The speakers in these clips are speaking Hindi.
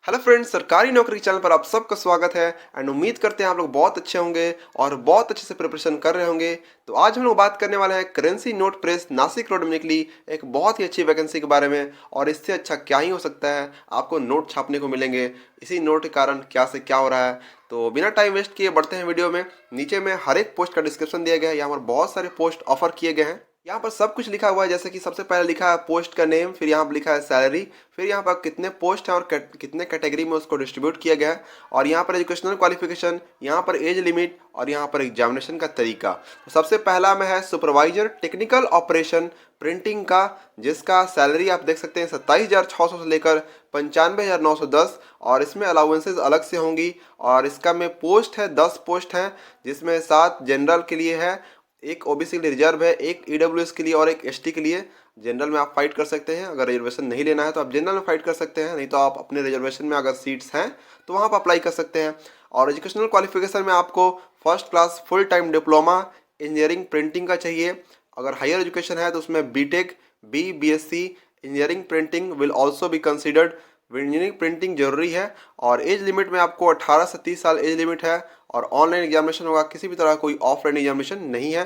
हेलो फ्रेंड्स, सरकारी नौकरी चैनल पर आप सबका स्वागत है। एंड उम्मीद करते हैं आप लोग बहुत अच्छे होंगे और बहुत अच्छे से प्रिपरेशन कर रहे होंगे। तो आज हम लोग बात करने वाले हैं currency note press Nashik road में निकली एक बहुत ही अच्छी वैकेंसी के बारे में। और इससे अच्छा क्या ही हो सकता है, आपको नोट छापने को मिलेंगे। इसी नोट के कारण क्या से क्या हो रहा है। तो बिना टाइम वेस्ट किए बढ़ते हैं वीडियो में। नीचे में हर एक पोस्ट का डिस्क्रिप्शन दिया गया है। यहाँ पर बहुत सारे पोस्ट ऑफर किए गए हैं। यहाँ पर सब कुछ लिखा हुआ है, जैसे कि सबसे पहले लिखा है पोस्ट का नेम, फिर यहाँ पर लिखा है सैलरी, फिर यहाँ पर कितने पोस्ट हैं और कितने कैटेगरी में उसको डिस्ट्रीब्यूट किया गया है, और यहाँ पर एजुकेशनल क्वालिफिकेशन, यहाँ पर एज लिमिट और यहाँ पर एग्जामिनेशन का तरीका। तो सबसे पहला में है सुपरवाइजर टेक्निकल ऑपरेशन प्रिंटिंग का, जिसका सैलरी आप देख सकते हैं 27,600 से लेकर 95,910, और इसमें अलाउंसेस अलग से होंगी। और इसका में पोस्ट है 10 पोस्ट हैं, जिसमें 7 जनरल के लिए है, एक ओबीसी के लिए रिजर्व है, एक ईडब्ल्यूएस के लिए और एक एसटी के लिए। जनरल में आप फाइट कर सकते हैं, अगर रिजर्वेशन नहीं लेना है तो आप जनरल में फाइट कर सकते हैं, नहीं तो आप अपने रिजर्वेशन में अगर सीट्स हैं तो वहाँ पर अप्लाई कर सकते हैं। और एजुकेशनल क्वालिफिकेशन में आपको first class full time diploma engineering printing का चाहिए। अगर हायर एजुकेशन है तो उसमें BTech, BSc engineering printing will also be considered. Engineering printing जरूरी है। और एज लिमिट में आपको 18 से 30 साल एज लिमिट है, और ऑनलाइन एग्जामिनेशन होगा, किसी भी तरह कोई ऑफलाइन एग्जामिनेशन नहीं है।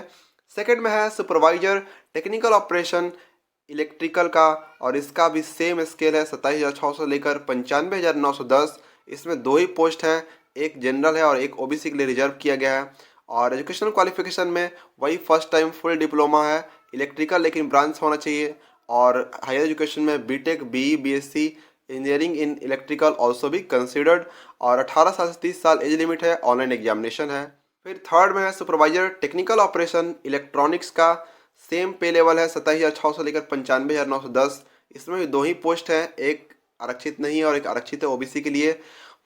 सेकंड में है सुपरवाइजर टेक्निकल ऑपरेशन इलेक्ट्रिकल का, और इसका भी सेम स्केल है 27,600 लेकर 95,910। इसमें 2 ही पोस्ट हैं, एक जनरल है और एक ओबीसी के लिए रिजर्व किया गया है। और एजुकेशनल क्वालिफिकेशन में वही फर्स्ट टाइम फुल डिप्लोमा है इलेक्ट्रिकल, लेकिन ब्रांच होना चाहिए। और हायर एजुकेशन में BTech, BSc engineering in electrical also भी कंसिडर्ड। और 18 साल से 30 साल एज लिमिट है, ऑनलाइन एग्जामिनेशन है। फिर थर्ड में है सुपरवाइजर टेक्निकल ऑपरेशन इलेक्ट्रॉनिक्स का, सेम पे लेवल है 27,600 लेकर 95,910। इसमें भी 2 ही पोस्ट हैं, एक आरक्षित नहीं है और एक आरक्षित है ओबीसी के लिए।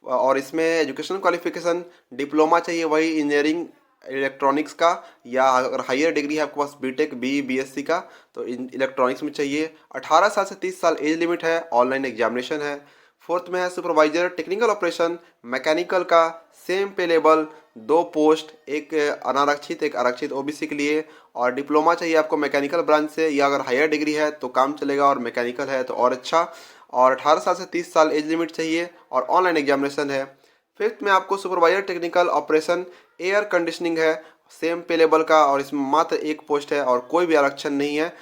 और इसमें एजुकेशन क्वालिफिकेशन डिप्लोमा चाहिए, वही इंजीनियरिंग इलेक्ट्रॉनिक्स का, या अगर हायर डिग्री है आपके पास बीटेक, बीएससी का, तो इलेक्ट्रॉनिक्स में चाहिए। 18 साल से 30 साल एज लिमिट है, ऑनलाइन एग्जामिनेशन है। फोर्थ में है सुपरवाइजर टेक्निकल ऑपरेशन मैकेनिकल का, सेम पे लेवल, 2 पोस्ट, एक अनारक्षित एक आरक्षित ओबीसी के लिए। और डिप्लोमा चाहिए आपको मैकेनिकल ब्रांच से, या अगर हायर डिग्री है तो काम चलेगा और मैकेनिकल है तो और अच्छा। और 18 साल से 30 साल एज लिमिट चाहिए, और ऑनलाइन एग्जामिनेशन है। फिफ्थ में आपको supervisor technical operation air conditioning है, सेम पे लेवल का, और इसमें मात्र 1 पोस्ट है और कोई भी आरक्षण नहीं है।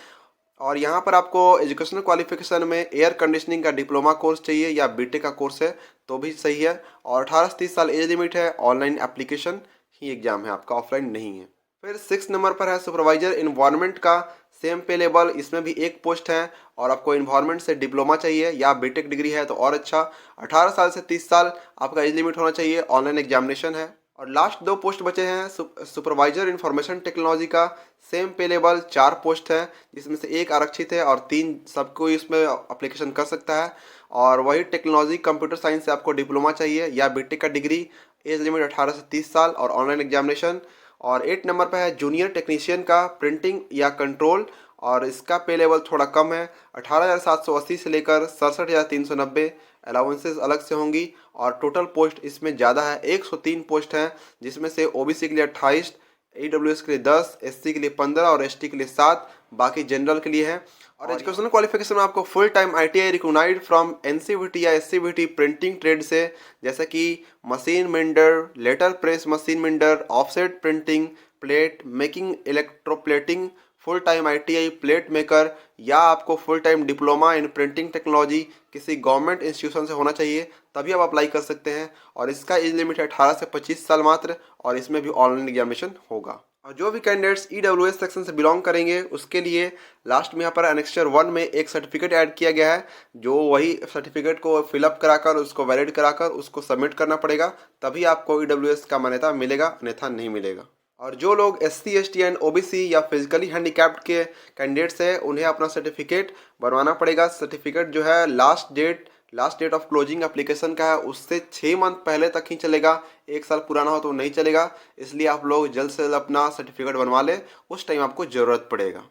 और यहाँ पर आपको एजुकेशनल क्वालिफिकेशन में एयर कंडीशनिंग का डिप्लोमा कोर्स चाहिए या बीटेक का कोर्स है तो भी सही है। और 18 से 30 साल एज लिमिट है, ऑनलाइन एप्लीकेशन ही एग्जाम है आपका, ऑफलाइन नहीं है। फिर 6 नंबर पर है सुपरवाइजर इन्वायरमेंट का, सेम पे लेवल, इसमें भी 1 पोस्ट है, और आपको इन्वायरमेंट से डिप्लोमा चाहिए या बीटेक डिग्री है तो और अच्छा। 18 साल से 30 साल आपका एज लिमिट होना चाहिए, ऑनलाइन एग्जामिनेशन है। और लास्ट 2 पोस्ट बचे हैं सुपरवाइजर इंफॉर्मेशन टेक्नोलॉजी का, सेम पे लेवल, 4 पोस्ट हैं, जिसमें से 1 आरक्षित है और 3 सबको इसमें अप्लीकेशन कर सकता है। और वही टेक्नोलॉजी कंप्यूटर साइंस से आपको डिप्लोमा चाहिए या बीटेक का डिग्री, एज लिमिट 18 से 30 साल और ऑनलाइन एग्जामिनेशन। और 8 नंबर पर है जूनियर टेक्नीशियन का प्रिंटिंग या कंट्रोल, और इसका पे लेवल थोड़ा कम है, 18,780 से लेकर 67,390, अलाउंसेस अलग से होंगी। और टोटल पोस्ट इसमें ज़्यादा है, 103 पोस्ट हैं, जिसमें से ओबीसी के लिए 28, ईडब्ल्यूएस के लिए 10, एससी के लिए 15 और एसटी के लिए 7, बाकी जनरल के लिए है। और एजुकेशनल क्वालिफिकेशन में आपको full time ITI recognised from NCVT या एससीवीटी प्रिंटिंग ट्रेड से, जैसे कि machine mender, letter press machine mender, offset printing, plate making, electroplating, full time ITI plate maker, या आपको full time diploma in printing technology किसी गवर्नमेंट इंस्टीट्यूशन से होना चाहिए, तभी आप अप्लाई कर सकते हैं। और इसका एज लिमिट है 18 से 25 साल मात्र, और इसमें भी ऑनलाइन एग्जामिनेशन होगा। और जो भी कैंडिडेट्स ईडब्ल्यूएस सेक्शन से बिलोंग करेंगे उसके लिए लास्ट में यहाँ पर एनेक्स्चर 1 में एक सर्टिफिकेट ऐड किया गया है, जो वही सर्टिफिकेट को फिलअप कराकर उसको वैलिड कराकर उसको सबमिट करना पड़ेगा, तभी आपको ईडब्ल्यूएस का मान्यता मिलेगा, अन्यथा नहीं मिलेगा। और जो लोग एससी, एसटी एंड ओबीसी या फिजिकली हैंडीकैप्ड के कैंडिडेट्स हैं, उन्हें अपना सर्टिफिकेट बनवाना पड़ेगा। सर्टिफिकेट जो है last date of closing application का है, उससे 6 मंथ पहले तक ही चलेगा, 1 साल पुराना हो तो नहीं चलेगा। इसलिए आप लोग जल्द से जल्द अपना सर्टिफिकेट बनवा लें, उस टाइम आपको ज़रूरत पड़ेगा।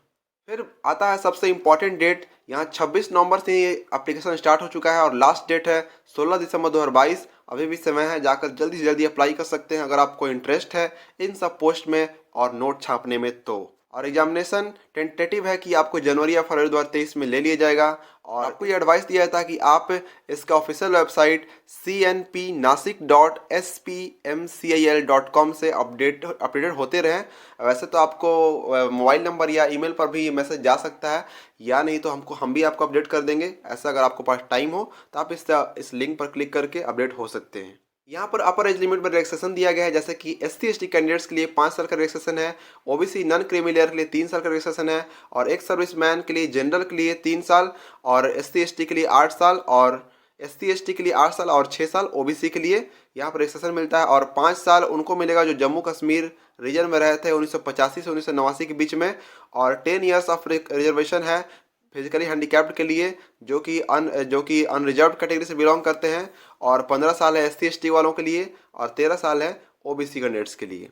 फिर आता है सबसे इम्पॉर्टेंट डेट, यहाँ 26 नवंबर से ये एप्लीकेशन स्टार्ट हो चुका है और लास्ट डेट है 16 दिसंबर 2022। अभी भी समय है, जाकर जल्दी से जल्दी अप्लाई कर सकते हैं अगर आपको इंटरेस्ट है इन सब पोस्ट में और नोट छापने में। तो और एग्जामिनेशन टेंटेटिव है कि आपको जनवरी या फरवरी 2023 में ले लिया जाएगा। और आपको ये एडवाइस दिया था कि आप इसका ऑफिशियल वेबसाइट cnpnasik.spmcil.com से अपडेटेड होते रहें। वैसे तो आपको मोबाइल नंबर या ईमेल पर भी मैसेज जा सकता है, या नहीं तो हम भी आपको अपडेट कर देंगे। ऐसा अगर आपको पास टाइम हो तो आप इस लिंक पर क्लिक करके अपडेट हो सकते हैं। यहाँ पर अपर एज लिमिट में रिलैक्सेशन दिया गया है, जैसे कि SC/ST कैंडिडेट्स के लिए 5 साल का रिलैक्सेशन है, OBC नॉन क्रीमी लेयर के लिए 3 साल का रिलैक्सेशन है, और एक सर्विसमैन के लिए जनरल के लिए 3 साल, और SC/ST के लिए 8 साल, और SC/ST के लिए 8 साल और 6 साल OBC के लिए यहाँ पर रिलैक्सेशन मिलता है। और 5 साल उनको मिलेगा जो जम्मू कश्मीर रीजन में रहे थे 1985 से 1989 के बीच में, और 10 ईयर्स ऑफ रिजर्वेशन है फिजिकली हैंडीकैप्ड के लिए जो कि अनरिजर्व कैटेगरी से बिलोंग करते हैं, और 15 साल है SC/ST वालों के लिए, और 13 साल है OBC कैंडिडेट्स के लिए।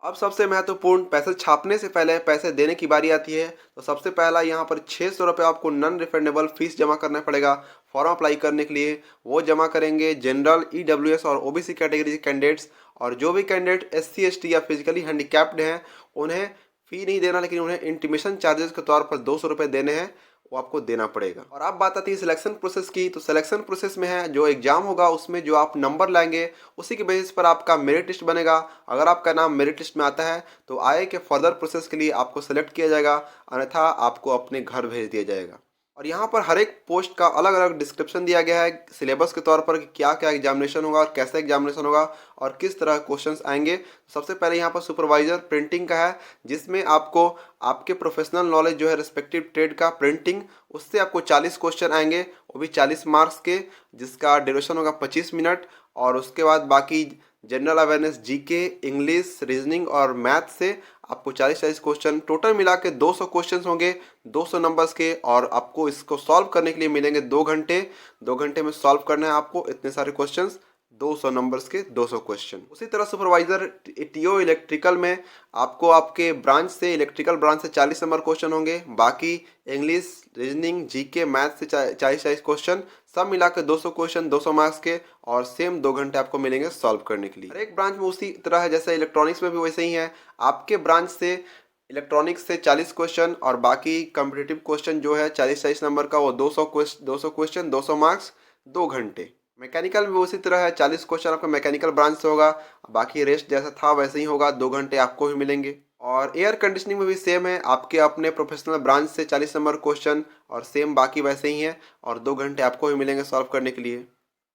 अब सबसे महत्वपूर्ण, पैसे छापने से पहले पैसे देने की बारी आती है। तो सबसे पहला यहाँ पर 600 रुपये आपको नॉन रिफंडेबल फीस जमा करना पड़ेगा फॉर्म अप्लाई करने के लिए। वो जमा करेंगे जनरल, EWS और OBC कैटेगरी के कैंडिडेट्स। और जो भी कैंडिडेट SC/ST या फिजिकली हैंडीकैप्ड हैं उन्हें फ़ी नहीं देना, लेकिन उन्हें इंटीमेशन चार्जेस के तौर पर 200 रुपये देने हैं, वो आपको देना पड़ेगा। और अब बात आती है सिलेक्शन प्रोसेस की। तो सिलेक्शन प्रोसेस में है जो एग्जाम होगा उसमें जो आप नंबर लाएंगे उसी के बेसिस पर आपका मेरिट लिस्ट बनेगा। अगर आपका नाम मेरिट लिस्ट में आता है तो आगे के फर्दर प्रोसेस के लिए आपको सेलेक्ट किया जाएगा, अन्यथा आपको अपने घर भेज दिया जाएगा। और यहाँ पर हर एक पोस्ट का अलग अलग डिस्क्रिप्शन दिया गया है सिलेबस के तौर पर कि क्या क्या एग्जामिनेशन होगा और कैसे एग्जामिनेशन होगा और किस तरह क्वेश्चंस आएंगे। सबसे पहले यहाँ पर सुपरवाइजर प्रिंटिंग का है, जिसमें आपको आपके प्रोफेशनल नॉलेज जो है रिस्पेक्टिव ट्रेड का प्रिंटिंग, उससे आपको 40 क्वेश्चन आएंगे, वो भी 40 मार्क्स के, जिसका ड्यूरेशन होगा 25 मिनट। और उसके बाद बाकी general awareness, GK, English, reasoning और मैथ से आपको 40 क्वेश्चन, टोटल मिला के 200 क्वेश्चन होंगे 200 नंबर्स के। और आपको इसको सॉल्व करने के लिए मिलेंगे 2 घंटे। 2 घंटे में सॉल्व करना है आपको इतने सारे क्वेश्चंस, 200 नंबर्स के 200 क्वेश्चन। उसी तरह सुपरवाइजर TO इलेक्ट्रिकल में आपको आपके ब्रांच से, इलेक्ट्रिकल ब्रांच से 40 नंबर क्वेश्चन होंगे। बाकी इंग्लिश, रीजनिंग, GK, मैथ से 40 क्वेश्चन, सब मिला के 200 क्वेश्चन 200 मार्क्स के, और सेम 2 घंटे आपको मिलेंगे सॉल्व करने के लिए। हर एक ब्रांच में उसी तरह है, जैसे इलेक्ट्रॉनिक्स में भी वैसे ही है। आपके ब्रांच से इलेक्ट्रॉनिक्स से 40 क्वेश्चन, और बाकी कॉम्पिटिटिव क्वेश्चन जो है 40 नंबर का, वो 200 क्वेश्चन 200 मार्क्स 2 घंटे। मैकेनिकल में उसी तरह है, 40 क्वेश्चन आपका मैकेनिकल ब्रांच से होगा, बाकी रेस्ट जैसा था वैसे ही होगा, 2 घंटे आपको भी मिलेंगे। और एयर कंडीशनिंग में भी सेम है, आपके अपने प्रोफेशनल ब्रांच से 40 नंबर क्वेश्चन, और सेम बाकी वैसे ही है, और 2 घंटे आपको भी मिलेंगे सॉल्व करने के लिए।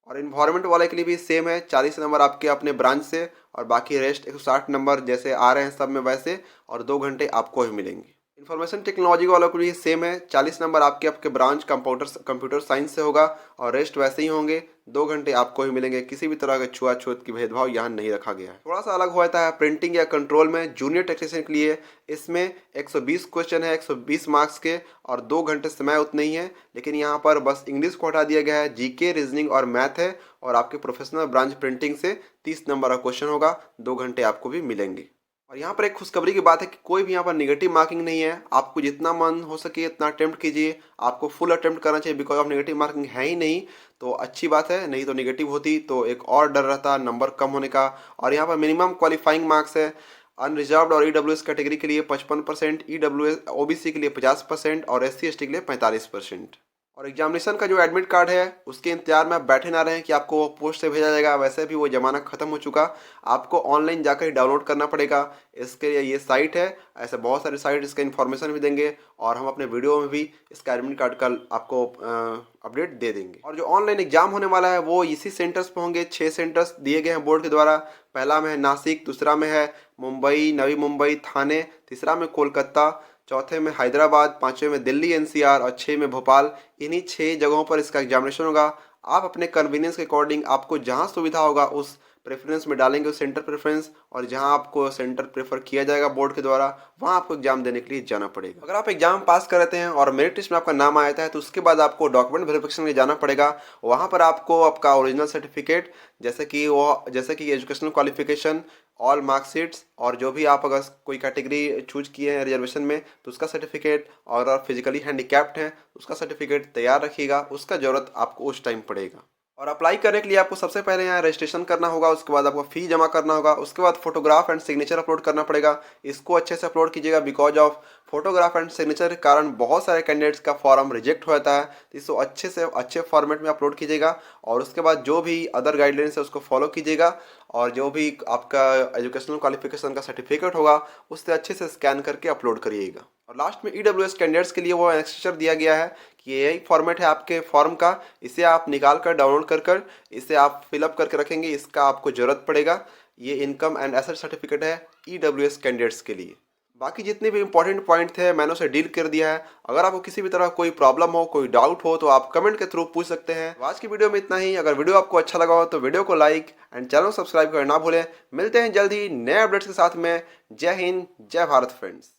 और इन्वायरमेंट वाले के लिए भी सेम है, 40 नंबर आपके अपने ब्रांच से, और बाकी रेस्ट 160 नंबर जैसे आ रहे हैं सब में वैसे, और 2 घंटे आपको भी मिलेंगे। इन्फॉर्मेशन टेक्नोलॉजी वालों के लिए सेम है, 40 नंबर आपके ब्रांच कंप्यूटर साइंस से होगा, और रेस्ट वैसे ही होंगे, 2 घंटे आपको ही मिलेंगे। किसी भी तरह के छुआछूत की भेदभाव यहाँ नहीं रखा गया है। थोड़ा सा अलग होता है प्रिंटिंग या कंट्रोल में, जूनियर टेक्नीशियन के लिए। इसमें 120 क्वेश्चन है 120 मार्क्स के, और 2 घंटे समय उतने ही है, लेकिन यहाँ पर बस इंग्लिश को हटा दिया गया है, GK, रीजनिंग और मैथ है। और आपके प्रोफेशनल ब्रांच प्रिंटिंग से 30 नंबर का क्वेश्चन होगा, 2 घंटे आपको भी मिलेंगे। और यहाँ पर एक खुशखबरी की बात है कि कोई भी यहाँ पर निगेटिव मार्किंग नहीं है। आपको जितना मन हो सके इतना अटेम्प्ट कीजिए, आपको फुल अटेम्प्ट करना चाहिए, बिकॉज ऑफ निगेटिव मार्किंग है ही नहीं तो अच्छी बात है, नहीं तो निगेटिव होती तो एक और डर रहता नंबर कम होने का। और यहाँ पर मिनिमम क्वालिफाइंग मार्क्स है, अनरिजर्व्ड और EWS कैटेगरी के लिए 55%, EWS OBC के लिए 50% और SC/ST के लिए 45%। और एग्जामिनेशन का जो एडमिट कार्ड है उसके इंतजार में आप बैठे ना रहें कि आपको वो पोस्ट से भेजा जाएगा, वैसे भी वो ज़माना ख़त्म हो चुका। आपको ऑनलाइन जाकर ही डाउनलोड करना पड़ेगा। इसके लिए ये साइट है, ऐसे बहुत सारी साइट इसका इन्फॉर्मेशन भी देंगे, और हम अपने वीडियो में भी इसका एडमिट कार्ड का आपको अपडेट दे देंगे। और जो ऑनलाइन एग्जाम होने वाला है वो इसी सेंटर्स पे होंगे। 6 सेंटर्स दिए गए हैं बोर्ड के द्वारा। पहला में है नासिक, दूसरा में है मुंबई, नवी मुंबई, थाने, तीसरा में कोलकाता, चौथे में हैदराबाद, पाँचवें में दिल्ली NCR, और 6 में भोपाल। इन्हीं 6 जगहों पर इसका एग्जामिनेशन होगा। आप अपने कन्वीनियंस के अकॉर्डिंग आपको जहां सुविधा होगा उस प्रेफरेंस में डालेंगे, उस सेंटर प्रेफरेंस, और जहां आपको सेंटर प्रेफर किया जाएगा बोर्ड के द्वारा वहां आपको एग्जाम देने के लिए जाना पड़ेगा। अगर आप एग्जाम पास कर लेते हैं और मेरिट लिस्ट में आपका नाम आया है तो उसके बाद आपको डॉक्यूमेंट वेरिफिकेशन के लिए जाना पड़ेगा। वहां पर आपको आपका ओरिजिनल सर्टिफिकेट, जैसे कि एजुकेशनल क्वालिफिकेशन, ऑल मार्कशीट्स, और जो भी आप अगर कोई कैटेगरी चूज किए हैं रिजर्वेशन में तो उसका सर्टिफिकेट, और फिजिकली हैंडीकैप्ड हैं उसका सर्टिफिकेट तैयार रखिएगा, उसका ज़रूरत आपको उस टाइम पड़ेगा। और अप्लाई करने के लिए आपको सबसे पहले यहाँ रजिस्ट्रेशन करना होगा, उसके बाद आपको फ़ी जमा करना होगा, उसके बाद फोटोग्राफ एंड सिग्नेचर अपलोड करना पड़ेगा। इसको अच्छे से अपलोड कीजिएगा, because of photograph and signature के कारण बहुत सारे कैंडिडेट्स का फॉर्म रिजेक्ट हो जाता है। तो इसको अच्छे से अच्छे फॉर्मेट में अपलोड कीजिएगा और उसके बाद जो भी अदर गाइडलाइंस है उसको फॉलो कीजिएगा और जो भी आपका एजुकेशनल क्वालिफिकेशन का सर्टिफिकेट होगा उससे अच्छे से स्कैन करके अपलोड करिएगा। और लास्ट में ईडब्ल्यूएस कैंडिडेट्स के लिए वो एक्सटेंशन दिया गया है कि यही फॉर्मेट है आपके फॉर्म का, इसे आप निकाल कर डाउनलोड कर इसे आप फिलअप करके रखेंगे, इसका आपको ज़रूरत पड़ेगा। ये इनकम एंड एसेट सर्टिफिकेट है ईडब्ल्यूएस कैंडिडेट्स के लिए। बाकी जितने भी इंपॉर्टेंट पॉइंट थे मैंने उसे डील कर दिया है। अगर आपको किसी भी तरह कोई प्रॉब्लम हो, कोई डाउट हो तो आप कमेंट के थ्रू पूछ सकते हैं। तो आज की वीडियो में इतना ही। अगर वीडियो आपको अच्छा लगा हो तो वीडियो को लाइक एंड चैनल को सब्सक्राइब करना ना भूलें। मिलते हैं जल्द ही नए अपडेट्स के साथ में। जय हिंद, जय भारत फ्रेंड्स।